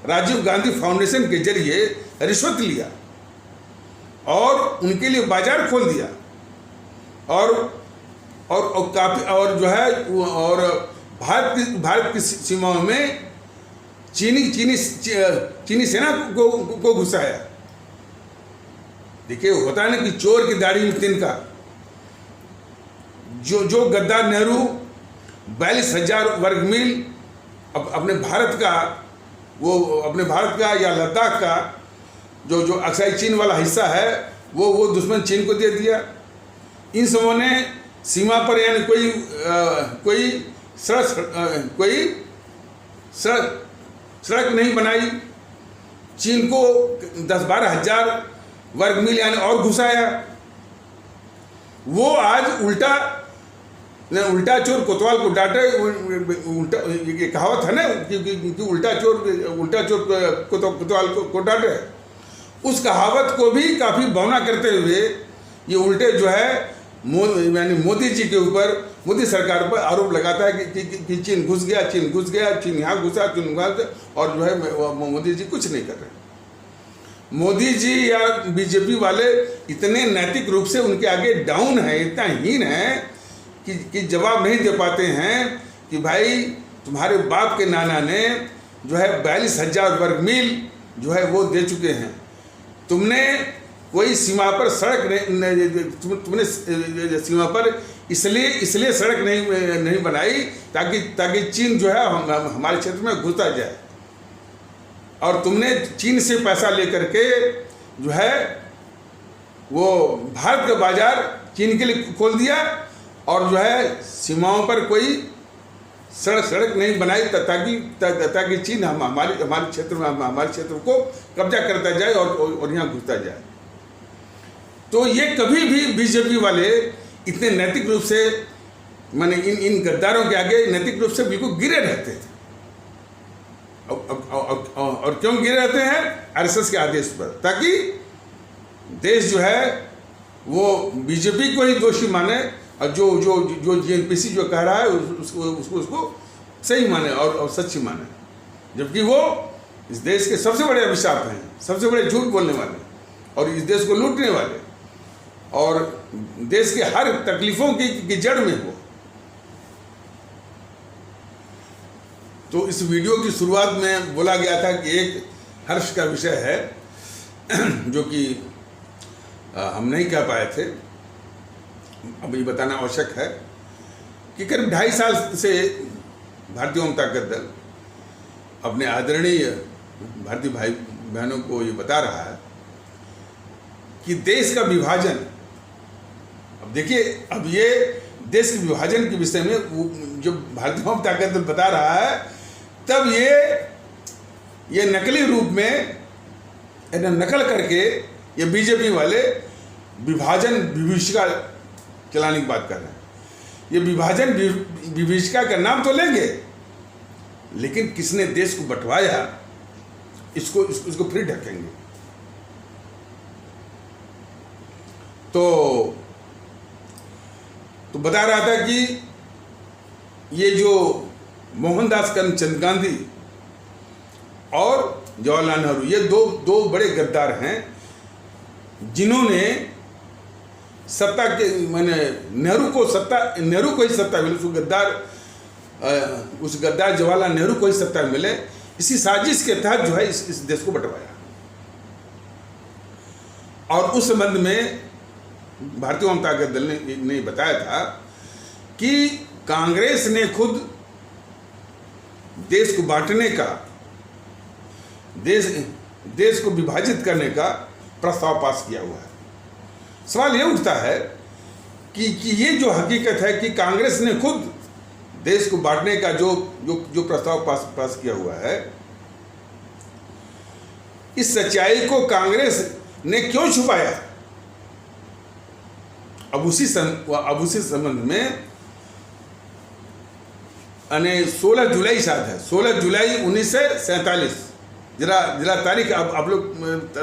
[SPEAKER 1] राजीव गांधी फाउंडेशन के जरिए रिश्वत लिया और उनके लिए बाजार खोल दिया, और जो है और भारत की सीमाओं में चीनी सेना को घुसाया। देखिए, होता है ना कि चोर की दाढ़ी में तिनका। जो गद्दार नेहरू 42,000 वर्ग मील अपने भारत का या लद्दाख का जो अक्साई चीन वाला हिस्सा है वो दुश्मन चीन को दे दिया। इन सबों ने सीमा पर यानी कोई सड़क नहीं बनाई, चीन को 10-12 हजार वर्ग मील यानी और घुसाया। वो आज उल्टा चोर कोतवाल को डांटे। ये कहावत है ना कि उल्टा चोर कोतवाल को डांटे। उस कहावत को भी काफी बौना करते हुए ये उल्टे जो है यानी मोदी जी के ऊपर, मोदी सरकार पर आरोप लगाता है कि चीन घुस गया, चीन यहाँ घुसा, और जो है मोदी जी कुछ नहीं कर रहे। मोदी जी या बीजेपी वाले इतने नैतिक रूप से उनके आगे डाउन है, इतना हीन है कि जवाब नहीं दे पाते हैं कि भाई तुम्हारे बाप के नाना ने जो है 42,000 वर्ग मील जो है वो दे चुके हैं। तुमने कोई सीमा पर सड़क तुमने सीमा पर इसलिए सड़क नहीं बनाई ताकि चीन जो है हमारे क्षेत्र में घुसता जाए, और तुमने चीन से पैसा लेकर के जो है वो भारत का बाजार चीन के लिए खोल दिया, और जो है सीमाओं पर कोई सड़क नहीं बनाई ताकि चीन हमारे क्षेत्र को कब्जा करता जाए और यहाँ घुसता जाए। तो ये कभी भी बीजेपी वाले इतने नैतिक रूप से माने इन गद्दारों के आगे नैतिक रूप से बिल्कुल गिरे रहते थे। और क्यों गिरे रहते हैं? आरएसएस के आदेश पर, ताकि देश जो है वो बीजेपी को ही दोषी माने, और जो जेएनपीसी जो कह रहा है उसको सही माने और सच्ची माने, जबकि वो इस देश के सबसे बड़े अभिशाप हैं, सबसे बड़े झूठ बोलने वाले, और इस देश को लूटने वाले, और देश के हर तकलीफों की जड़ में हो। तो इस वीडियो की शुरुआत में बोला गया था कि एक हर्ष का विषय है जो कि हम नहीं कह पाए थे। अब ये बताना आवश्यक है कि करीब 2.5 साल से भारतीय जनता दल अपने आदरणीय भारतीय भाई बहनों को ये बता रहा है कि देश का विभाजन, अब देखिए, अब ये देश के विभाजन के विषय में जब भारतीय जनता दल बता रहा है, तब ये नकली रूप में नकल करके ये बीजेपी वाले विभाजन विभीषिका चलाने की बात कर रहे हैं। ये विभाजन विभीषिका का नाम तो लेंगे, लेकिन किसने देश को बंटवाया इसको फिर ढकेंगे। तो बता रहा था कि ये जो मोहनदास करमचंद गांधी और जवाहरलाल नेहरू, ये दो बड़े गद्दार हैं जिन्होंने सत्ता के नेहरू को ही सत्ता मिले, उस गद्दार जवाहरलाल नेहरू को ही सत्ता मिले, इसी साजिश के तहत जो है इस देश को बंटवाया। और उस संबंध में भारतीय जनता दल ने बताया था कि कांग्रेस ने खुद देश को बांटने का, देश को विभाजित करने का प्रस्ताव पास किया हुआ है। सवाल ये उठता है कि ये जो हकीकत है कि कांग्रेस ने खुद देश को बांटने का जो प्रस्ताव पास किया हुआ है, इस सच्चाई को कांग्रेस ने क्यों छुपाया? अब उसी संबंध में 16 जुलाई शायद है, 16 जुलाई 1947, जरा तारीख आप लोग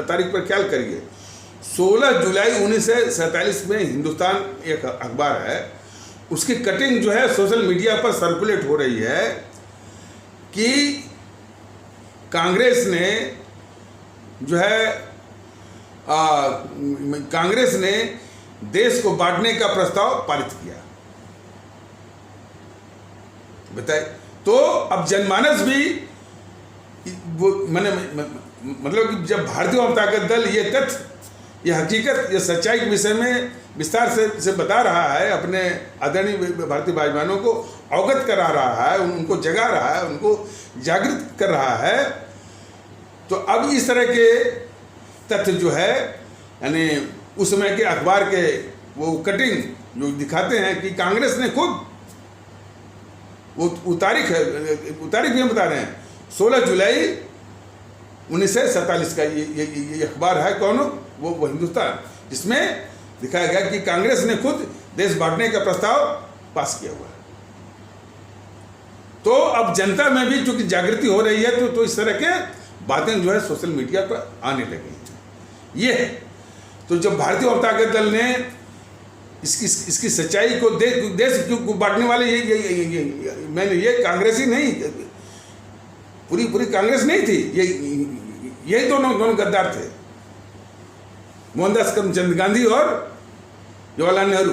[SPEAKER 1] तारीख पर ख्याल करिए। 16 जुलाई 1947 में हिंदुस्तान एक अखबार है, उसकी कटिंग जो है सोशल मीडिया पर सर्कुलेट हो रही है कि कांग्रेस ने जो है कांग्रेस ने देश को बांटने का प्रस्ताव पारित किया। बताए तो अब जनमानस भी मतलब कि जब भारतीय जनता दल ये तथ्य, ये हकीकत, ये सच्चाई के विषय में विस्तार से बता रहा है, अपने आदरणीय भारतीय भाई बहनों को अवगत करा रहा है, उनको जगा रहा है, उनको जागृत कर रहा है, तो अब इस तरह के तथ्य जो है यानी उस समय के अखबार के वो कटिंग जो दिखाते हैं कि कांग्रेस ने खुद वो तारीख भी हम बता रहे हैं 16 जुलाई 1947 का ये अखबार है, कौन वो हिंदुस्तान, जिसमें दिखाया गया कि कांग्रेस ने खुद देश बांटने का प्रस्ताव पास किया हुआ है। तो अब जनता में भी चूंकि जागृति हो रही है तो इस तरह के बातें जो है सोशल मीडिया पर आने लगी हैं। ये है तो जब भारतीय जनता दल ने इसकी सच्चाई को देश को बांटने वाले ये कांग्रेस ही नहीं, पूरी कांग्रेस नहीं थी, यही दोनों गद्दार थे, मोहनदास करमचंद गांधी और जवाहरलाल नेहरू।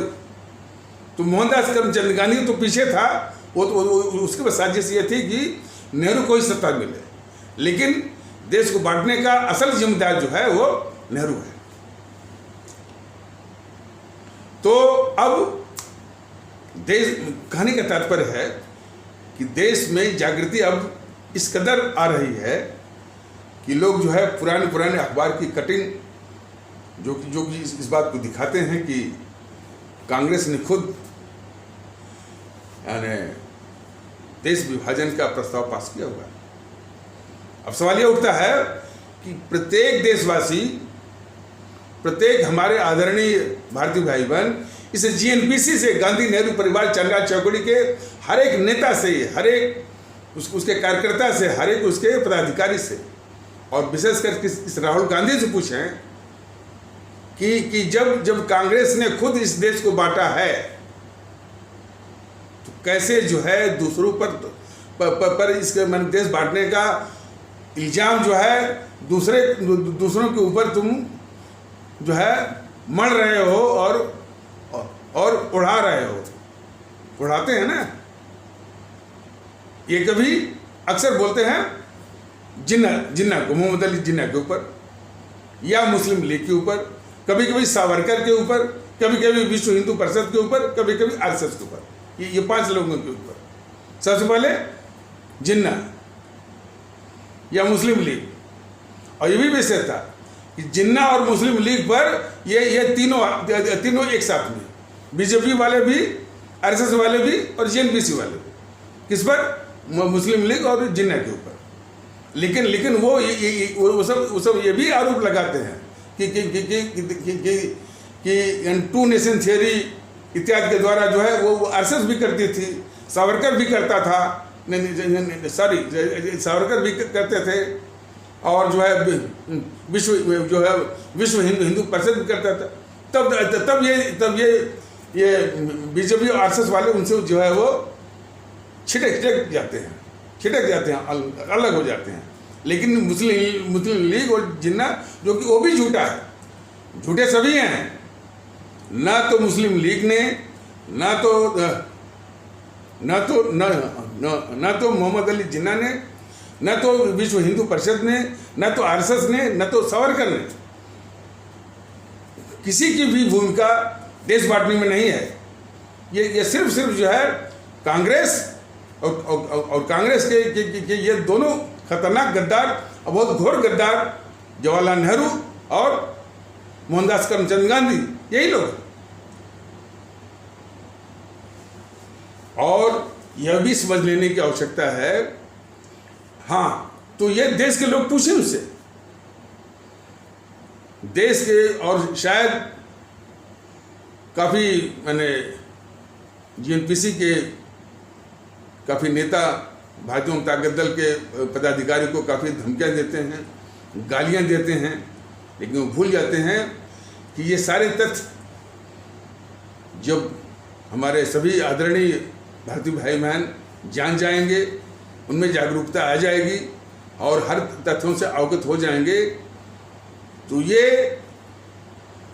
[SPEAKER 1] तो मोहनदास करमचंद गांधी तो पीछे था, वो उसके बाद साजिश ये थी कि नेहरू को ही सत्ता मिले, लेकिन देश को बांटने का असल जिम्मेदार जो है वो नेहरू है। तो अब देश, कहानी का तात्पर्य है कि देश में जागृति अब इस कदर आ रही है कि लोग जो है पुराने अखबार की कटिंग जो कि इस बात को दिखाते हैं कि कांग्रेस ने खुद यानी देश विभाजन का प्रस्ताव पास किया हुआ है। अब सवाल ये उठता है कि प्रत्येक देशवासी, प्रत्येक हमारे आदरणीय भारतीय भाई बहन इस जीएनपीसी से, गांधी नेहरू परिवार चंद्रा चौकड़ी के हर एक नेता से, हर एक उसके कार्यकर्ता से, हर एक उसके पदाधिकारी से, और विशेषकर इस राहुल गांधी से पूछें कि जब कांग्रेस ने खुद इस देश को बांटा है तो कैसे जो है दूसरों पर इसके देश बांटने का इल्जाम जो है दूसरों के ऊपर तुम जो है मढ़ रहे हो और उड़ा रहे हो, उड़ाते हैं ना। ये कभी अक्सर बोलते हैं जिन्ना को, मोहम्मद अली जिन्ना के ऊपर या मुस्लिम लीग के ऊपर, कभी कभी सावरकर के ऊपर, कभी कभी विश्व हिंदू परिषद के ऊपर, कभी कभी आरएसएस के ऊपर, ये 5 लोगों के ऊपर। सबसे पहले जिन्ना या मुस्लिम लीग, और ये भी विषय था कि जिन्ना और मुस्लिम लीग पर ये तीनों एक साथ में, बीजेपी वाले भी, आरएसएस वाले भी और जेएनपीसी वाले भी, किस पर? मुस्लिम लीग और जिन्ना के ऊपर। लेकिन वो सब ये भी आरोप लगाते हैं कि टू नेशन थियरी इत्यादि के द्वारा जो है वो आरएसएस भी करती थी, सावरकर भी करता था, सावरकर भी करते थे, और जो है विश्व हिंदू परिषद भी करता था। तब ये बीजेपी और आरएसएस वाले उनसे जो है वो छिटक जाते हैं, अलग हो जाते हैं। लेकिन मुस्लिम लीग और जिन्ना, जो कि वो भी झूठा है, झूठे सभी हैं। ना तो मुस्लिम लीग ने, ना तो मोहम्मद अली जिन्ना ने, ना तो विश्व हिंदू परिषद ने, ना तो आरएसएस ने, ना तो सावरकर ने, किसी की भी भूमिका देश बांटने में नहीं है। ये सिर्फ जो है कांग्रेस और कांग्रेस के ये दोनों खतरनाक गद्दार और बहुत घोर गद्दार, जवाहरलाल नेहरू और मोहनदास करमचंद गांधी, यही लोग। और यह भी समझ लेने की आवश्यकता है, हाँ, तो ये देश के लोग पूछें उससे, देश के, और शायद काफ़ी मैंने जीएनपीसी के काफ़ी नेता भारतीय जनता दल के पदाधिकारी को काफ़ी धमकियाँ देते हैं, गालियाँ देते हैं, लेकिन वो भूल जाते हैं कि ये सारे तथ्य जब हमारे सभी आदरणीय भारतीय भाई बहन जान जाएंगे, उनमें जागरूकता आ जाएगी और हर तथ्यों से अवगत हो जाएंगे, तो ये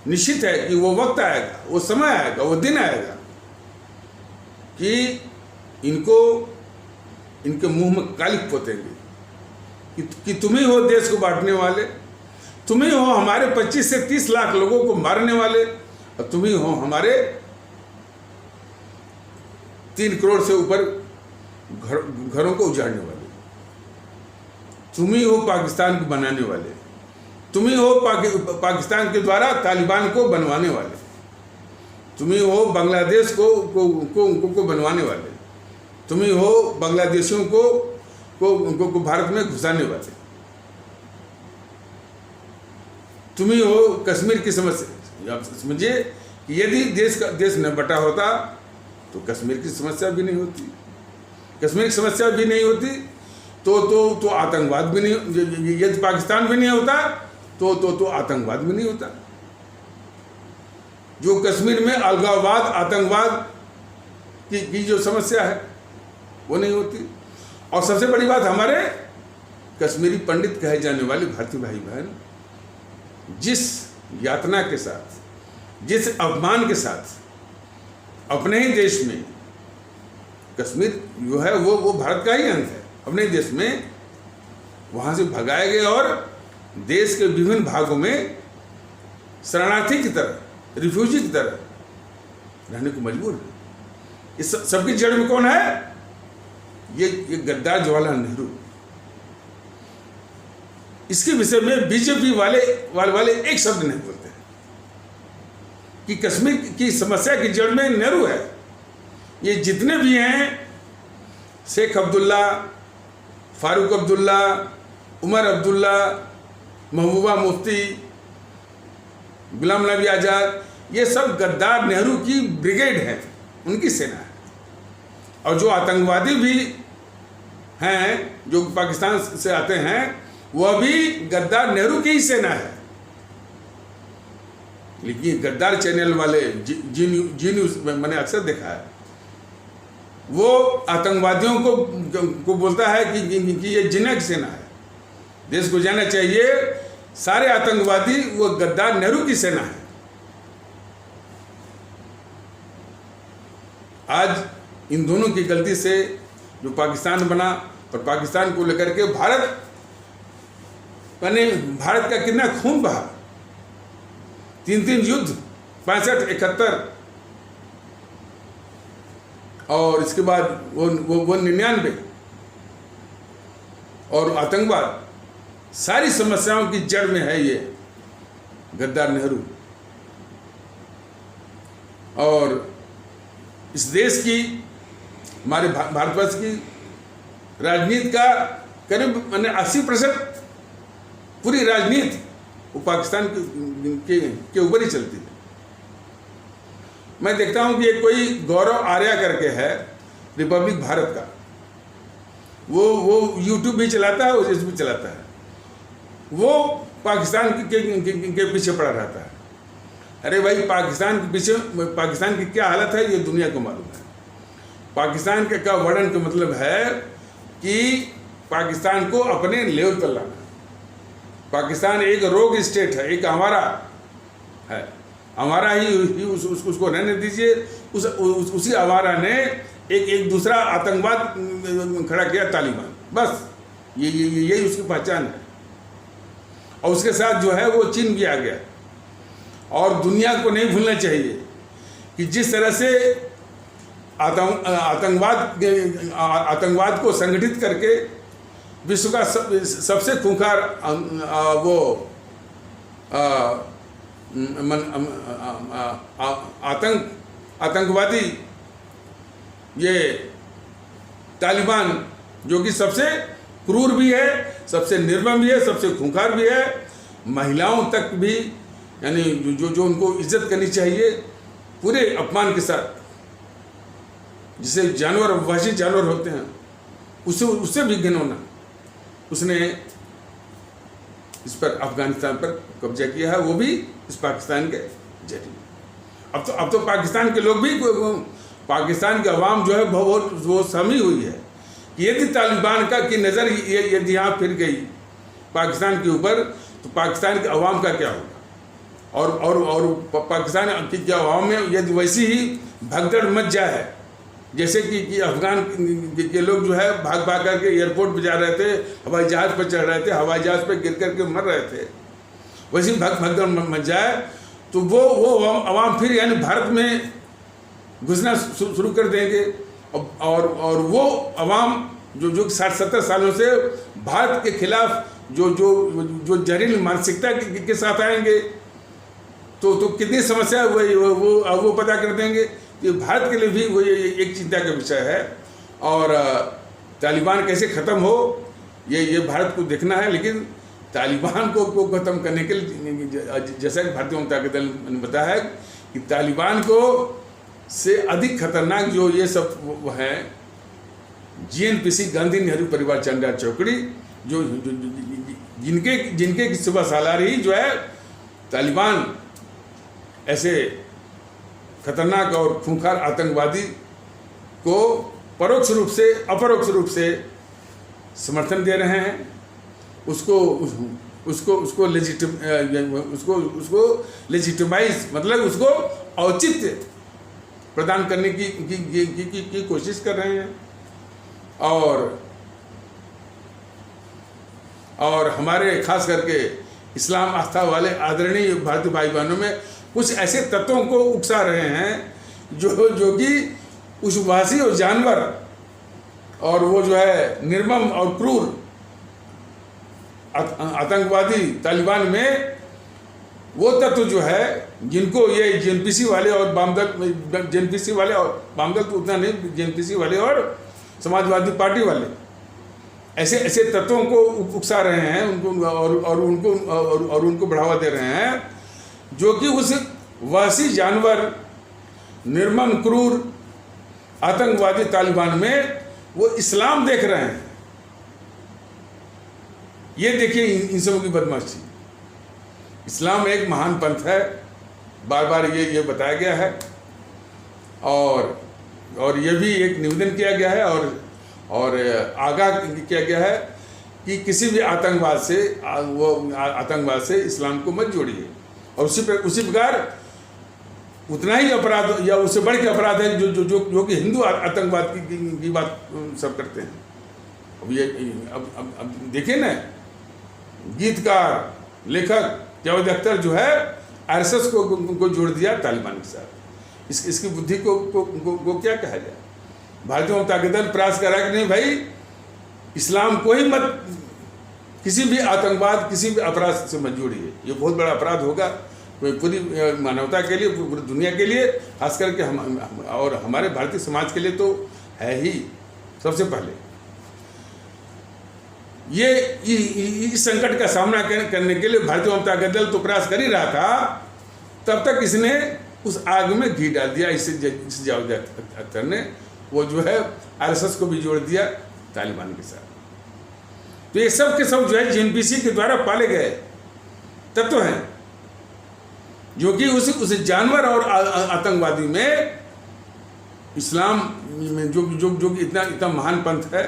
[SPEAKER 1] निश्चित है कि वो वक्त आएगा, वो समय आएगा, वो दिन आएगा कि इनके मुंह में कालिक पोतेंगे कि तुम ही हो देश को बांटने वाले, तुम ही हो हमारे 25 से 30 लाख लोगों को मारने वाले, और तुम ही हो हमारे 3 करोड़ से ऊपर घरों को उजाड़ने वाले, तुम ही हो पाकिस्तान को बनाने वाले, तुम ही हो पाकिस्तान के द्वारा तालिबान को बनवाने वाले, तुम ही हो बांग्लादेश को बनवाने वाले, तुम ही हो बांग्लादेशियों को भारत में घुसाने वाले, तुम ही हो कश्मीर की समस्या। आप समझिए कि यदि देश न बटा होता तो कश्मीर की समस्या भी नहीं होती, कश्मीर की समस्या भी नहीं होती, तो आतंकवाद भी नहीं, यदि पाकिस्तान भी नहीं होता तो आतंकवाद भी नहीं होता। जो कश्मीर में अलगाववाद, आतंकवाद की जो समस्या है वो नहीं होती। और सबसे बड़ी बात, हमारे कश्मीरी पंडित कहे जाने वाले भारतीय भाई बहन जिस यातना के साथ, जिस अपमान के साथ अपने ही देश में, कश्मीर जो है वो भारत का ही अंग है, अपने देश में वहाँ से भगाए गए और देश के विभिन्न भागों में शरणार्थी की तरह, रिफ्यूजी की तरह रहने को मजबूर है। इस सबकी जड़ में कौन है? ये गद्दार जवाहरलाल नेहरू। इसके विषय में बीजेपी वाले एक शब्द नहीं बोलते हैं कि कश्मीर की समस्या की जड़ में नेहरू है। ये जितने भी हैं, शेख अब्दुल्ला, फारूक अब्दुल्ला, उमर अब्दुल्ला, महबूबा मुफ्ती, गुलाम नबी आज़ाद, ये सब गद्दार नेहरू की ब्रिगेड है, उनकी सेना है। और जो आतंकवादी भी हैं, जो पाकिस्तान से आते हैं, वह भी गद्दार नेहरू की ही सेना है। लेकिन गद्दार चैनल वाले जी न्यूज़ मैंने अक्सर देखा है, वो आतंकवादियों को बोलता है कि ये जिन्ना की सेना है। देश को जानना चाहिए, सारे आतंकवादी वो गद्दार नेहरू की सेना है। आज इन दोनों की गलती से जो पाकिस्तान बना, और पाकिस्तान को लेकर के भारत का कितना खून बहा, 3 युद्ध, 65, 71 और इसके बाद वो 99 और आतंकवाद, सारी समस्याओं की जड़ में है ये गद्दार नेहरू। और इस देश की, हमारे भारतवर्ष की राजनीति का करीब मैंने 80% पूरी राजनीति वो पाकिस्तान के ऊपर ही चलती है। मैं देखता हूं कि ये कोई गौरव आर्या करके है रिपब्लिक भारत का, वो यूट्यूब भी चलाता है, वो भी चलाता है, वो पाकिस्तान के पीछे पड़ा रहता है। अरे भाई, पाकिस्तान के पीछे, पाकिस्तान की क्या हालत है ये दुनिया को मालूम है। पाकिस्तान का वर्णन का मतलब है कि पाकिस्तान को अपने लेवल पर लाना। पाकिस्तान एक रोग स्टेट है, एक हमारा है, हमारा ही उसको रहने दीजिए। उसी हमारा ने एक दूसरा आतंकवाद खड़ा किया, तालिबान, बस यही उसकी पहचान है। और उसके साथ जो है वो चीन भी आ गया। और दुनिया को नहीं भूलना चाहिए कि जिस तरह से आतंकवाद को संगठित करके विश्व का सबसे खूंखार आतंकवादी ये तालिबान, जो कि सबसे क्रूर भी है, सबसे निर्मम भी है, सबसे खूंखार भी है, महिलाओं तक भी, यानी जो उनको इज्जत करनी चाहिए पूरे अपमान के साथ, जिसे जानवर, वहशी जानवर होते हैं, उससे भी घिनौना उसने इस पर, अफगानिस्तान पर कब्जा किया है, वो भी इस पाकिस्तान के जरिए। अब तो पाकिस्तान के लोग भी, पाकिस्तान की अवाम जो है वो सहमी हुई है कि यदि तालिबान की नज़र यदि यहाँ फिर गई पाकिस्तान के ऊपर, तो पाकिस्तान के अवाम का क्या होगा। और पाकिस्तान की अवाम में यदि वैसी ही भगदड़ मच जाए, जैसे कि अफगान के लोग जो है भाग करके एयरपोर्ट पर जा रहे थे, हवाई जहाज़ पर चढ़ रहे थे, हवाई जहाज़ पर गिर करके मर रहे थे, वैसी भगदड़ मच जाए, तो वो अवाम फिर यानी भारत में घुसना शुरू कर देंगे। और वो अवाम जो 60-70 सालों से भारत के खिलाफ जो जहरीली मानसिकता के साथ आएंगे, तो कितनी समस्या है वो पता कर देंगे। कि भारत के लिए भी वो एक चिंता का विषय है। और तालिबान कैसे ख़त्म हो ये भारत को देखना है। लेकिन तालिबान को ख़त्म करने के लिए, जैसा कि भारतीय जनता दल ने बताया है कि तालिबान को से अधिक खतरनाक जो ये सब वो हैं, GNPC, गांधी नेहरू परिवार चंडा चौकड़ी, जो जिनके सुबह सालार ही जो है तालिबान ऐसे खतरनाक और खूंखार आतंकवादी को परोक्ष रूप से, अपरोक्ष रूप से समर्थन दे रहे हैं। उसको लेजिटिमाइज, मतलब उसको औचित्य प्रदान करने की कोशिश कर रहे हैं। और हमारे खास करके इस्लाम आस्था वाले आदरणीय भारतीय भाई बहनों में कुछ ऐसे तत्वों को उकसा रहे हैं जो कि उस वासी और जानवर और वो जो है निर्मम और क्रूर आतंकवादी तालिबान में वो तत्व जो है, जिनको ये GNPC वाले और वामदल, GNPC वाले और वामदल तो उतना नहीं, GNPC वाले और समाजवादी पार्टी वाले ऐसे तत्वों को उकसा रहे हैं, उनको बढ़ावा दे रहे हैं, जो कि उस वासी जानवर, निर्मम क्रूर आतंकवादी तालिबान में वो इस्लाम देख रहे हैं। ये देखिए इन सबों की बदमाशी। इस्लाम एक महान पंथ है, बार बार ये बताया गया है। और ये भी एक निवेदन किया गया है और आगाह किया गया है कि किसी भी आतंकवाद से इस्लाम को मत जोड़िए। और उसी प्रकार उतना ही अपराध या उससे बढ़ के अपराध है जो कि हिंदू आतंकवाद की बात सब करते हैं। अब देखिए ना, गीतकार, लेखक जावेद अख्तर जो है RSS को जोड़ दिया तालिबान के साथ। इसकी बुद्धि को क्या कहा जाए। भारतीय जनता दल प्रयास कर रहा है कि नहीं भाई, इस्लाम को ही मत, किसी भी आतंकवाद, किसी भी अपराध से मत जोड़िए। ये बहुत बड़ा अपराध होगा पूरी मानवता के लिए, पूरी दुनिया के लिए, खास करके हम और हमारे भारतीय समाज के लिए तो है ही सबसे पहले। ये इस संकट का सामना करने के लिए भारतीय जनता दल तो प्रयास कर ही रहा था, तब तक इसने उस आग में घी डाल दिया। इससे जावेद अख्तर ने वो जो है आरएसएस को भी जोड़ दिया तालिबान के साथ। तो ये सब के सब जो है जेएनपीसी के द्वारा पाले गए तत्व हैं, जो कि उस जानवर और आतंकवादी में इस्लाम में जो कि इतना महान पंथ है,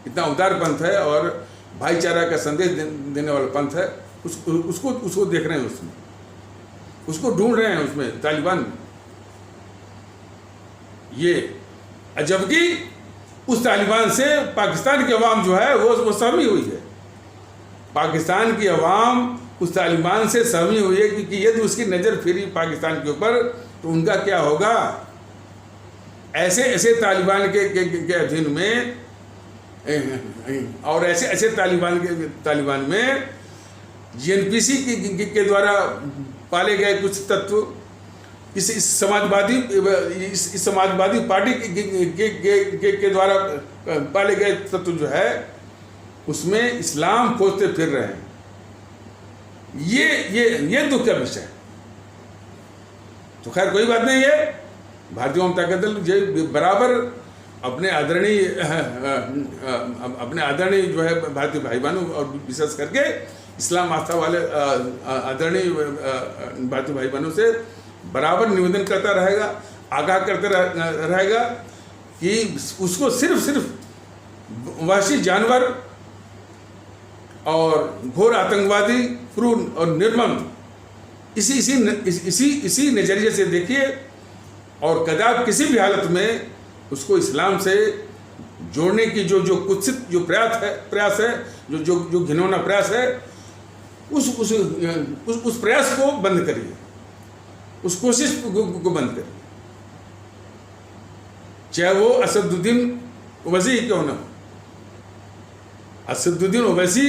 [SPEAKER 1] इतना उदार पंथ है और भाईचारा का संदेश देने वाला पंथ है, उसको देख रहे हैं, उसमें उसको ढूंढ रहे हैं उसमें तालिबान। ये जबकि उस तालिबान से पाकिस्तान की अवाम जो है वो सहमी हुई है। पाकिस्तान की अवाम उस तालिबान से सहमी हुई है, क्योंकि यदि उसकी नज़र फिरी पाकिस्तान के ऊपर तो उनका क्या होगा। ऐसे तालिबान के अधीन में और ऐसे तालिबान में जेएनपीसी के द्वारा पाले गए कुछ तत्व, इस समाजवादी पार्टी के द्वारा पाले गए तत्व जो है उसमें इस्लाम खोजते फिर रहे हैं। ये दुख का विषय है। तो खैर कोई बात नहीं है, भारतीय जनता दल बराबर अपने आदरणीय जो है भारतीय भाई बहनों और विशेष करके इस्लाम आस्था वाले आदरणीय भारतीय भाई बहनों से बराबर निवेदन करता रहेगा, आगाह करता रहेगा कि उसको सिर्फ वहशी जानवर और घोर आतंकवादी, क्रूर और निर्मम इसी नज़रिए से देखिए, और कदापि किसी भी हालत में उसको इस्लाम से जोड़ने की जो कुत्सित जो प्रयास है जो घिनौना प्रयास है, उस प्रयास को बंद करिए, उस कोशिश को बंद करिए, चाहे वो असदुद्दीन ओवैसी क्यों ना। असदुद्दीन ओवैसी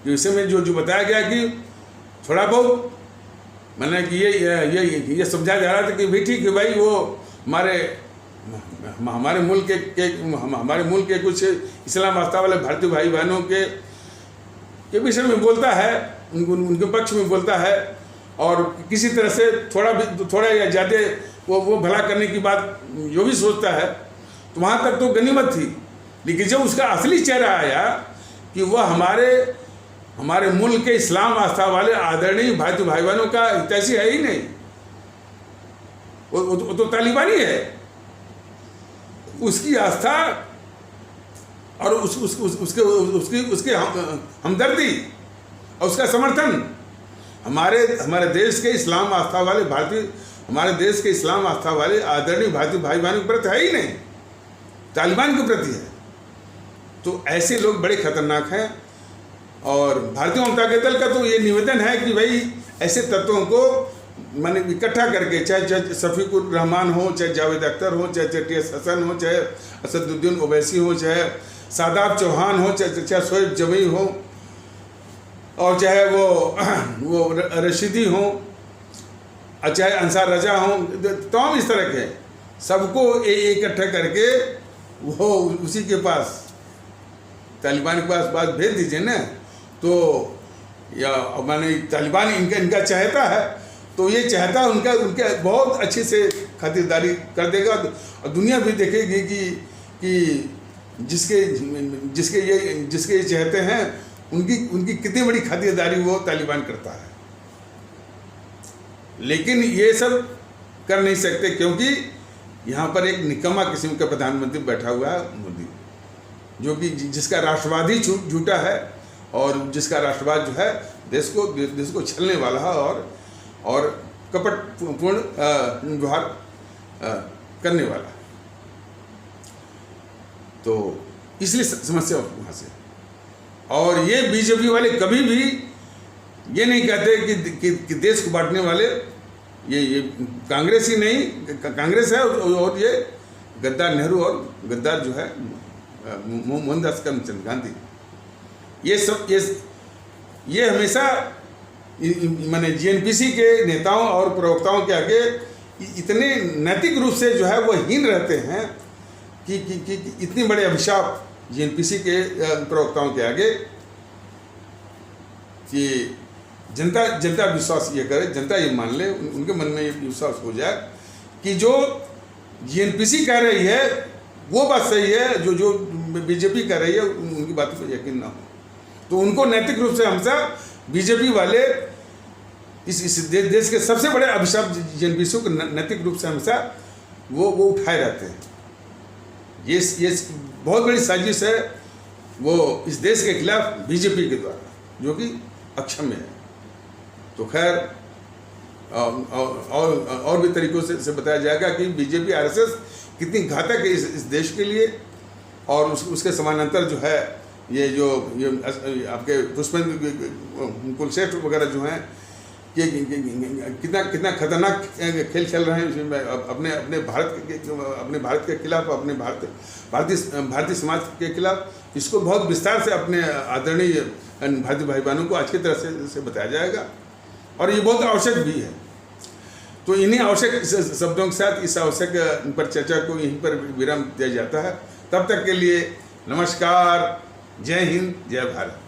[SPEAKER 1] विषय में जो बताया गया कि थोड़ा बहुत मैंने कि ये समझा जा रहा था कि भाई ठीक है भाई, वो हमारे मुल्क के कुछ इस्लाम आस्था वाले भारतीय भाई बहनों के विषय में बोलता है, उनके पक्ष में बोलता है, और किसी तरह से थोड़ा या ज़्यादा वो भला करने की बात जो भी सोचता है, तो वहाँ तक तो गनीमत थी। लेकिन जब उसका असली चेहरा आया कि वह हमारे मुल्क के इस्लाम आस्था वाले आदरणीय भारतीय भाई बहनों का हितैषी है ही नहीं, वो तो तालिबानी है। उसकी आस्था और उसके हमदर्दी और उसका समर्थन हमारे देश के इस्लाम आस्था वाले आदरणीय भारतीय भाई बहनों के प्रति है ही नहीं, तालिबान के प्रति है। तो ऐसे लोग बड़े खतरनाक हैं, और भारतीय जनता दल का तो ये निवेदन है कि भाई ऐसे तत्वों को माने इकट्ठा करके, चाहे शफीकुर रहमान हो, चाहे जावेद अख्तर हो, चाहे टीएस हसन हो, चाहे असदुद्दीन ओवैसी हो, चाहे सादाब चौहान हो, चाहे शोएब जमी हो, और चाहे वो रशीदी हो, और चाहे अंसार रजा हो, तमाम इस तरह के सबको इकट्ठा करके वो उसी के पास तालिबान के पास बात भेज दीजिए ना। तो या माने तालिबान इनका चाहता है, तो ये चाहता उनके बहुत अच्छे से खातिरदारी कर देगा, और दुनिया भी देखेगी कि जिसके ये चाहते हैं उनकी कितनी बड़ी खातिरदारी वो तालिबान करता है। लेकिन ये सब कर नहीं सकते, क्योंकि यहाँ पर एक निकम्मा किस्म का प्रधानमंत्री बैठा हुआ है, मोदी, जो कि जिसका राष्ट्रवाद ही झूठा है, और जिसका राष्ट्रवाद जो है देश को छलने वाला है और कपटपूर्ण व्यवहार करने वाला है। तो इसलिए समस्या वहाँ से। और ये बीजेपी वाले कभी भी ये नहीं कहते कि देश को बांटने वाले ये कांग्रेस ही नहीं, कांग्रेस है, और ये गद्दार नेहरू और गद्दार जो है मोहनदास करमचंद गांधी, ये हमेशा माने जेएनपीसी के नेताओं और प्रवक्ताओं के आगे इतने नैतिक रूप से जो है वो हीन रहते हैं कि इतनी बड़े अभिशाप जेएनपीसी के प्रवक्ताओं के आगे कि जनता विश्वास ये करे, जनता ये मान ले, उनके मन में ये विश्वास हो जाए कि जो जीएनपीसी कह रही है वो बात सही है, जो बीजेपी कह रही है उनकी बातों पर यकीन ना हो। तो उनको नैतिक रूप से हमेशा बीजेपी वाले इस देश के सबसे बड़े अभिशाप जीएनपीसी को नैतिक रूप से हमेशा वो उठाए रहते हैं। ये बहुत बड़ी साजिश है वो इस देश के खिलाफ बीजेपी के द्वारा, जो कि अक्षम्य है। तो खैर और भी तरीकों से बताया जाएगा कि बीजेपी आरएसएस कितनी घातक है इस देश के लिए। और उसके समानांतर जो है ये आपके पुष्पेंद्र कुलश्रेष्ठ वगैरह जो हैं कि कितना खतरनाक खेल खेल रहे हैं अपने भारत के खिलाफ, अपने भारतीय समाज के खिलाफ। इसको बहुत विस्तार से अपने आदरणीय भारतीय भाई बहनों को आज की तरह से बताया जाएगा और ये बहुत आवश्यक भी है। तो इन्हीं आवश्यक शब्दों के साथ इस आवश्यक पर चर्चा को यहीं पर विराम दिया जाता है। तब तक के लिए नमस्कार, जय हिंद, जय भारत।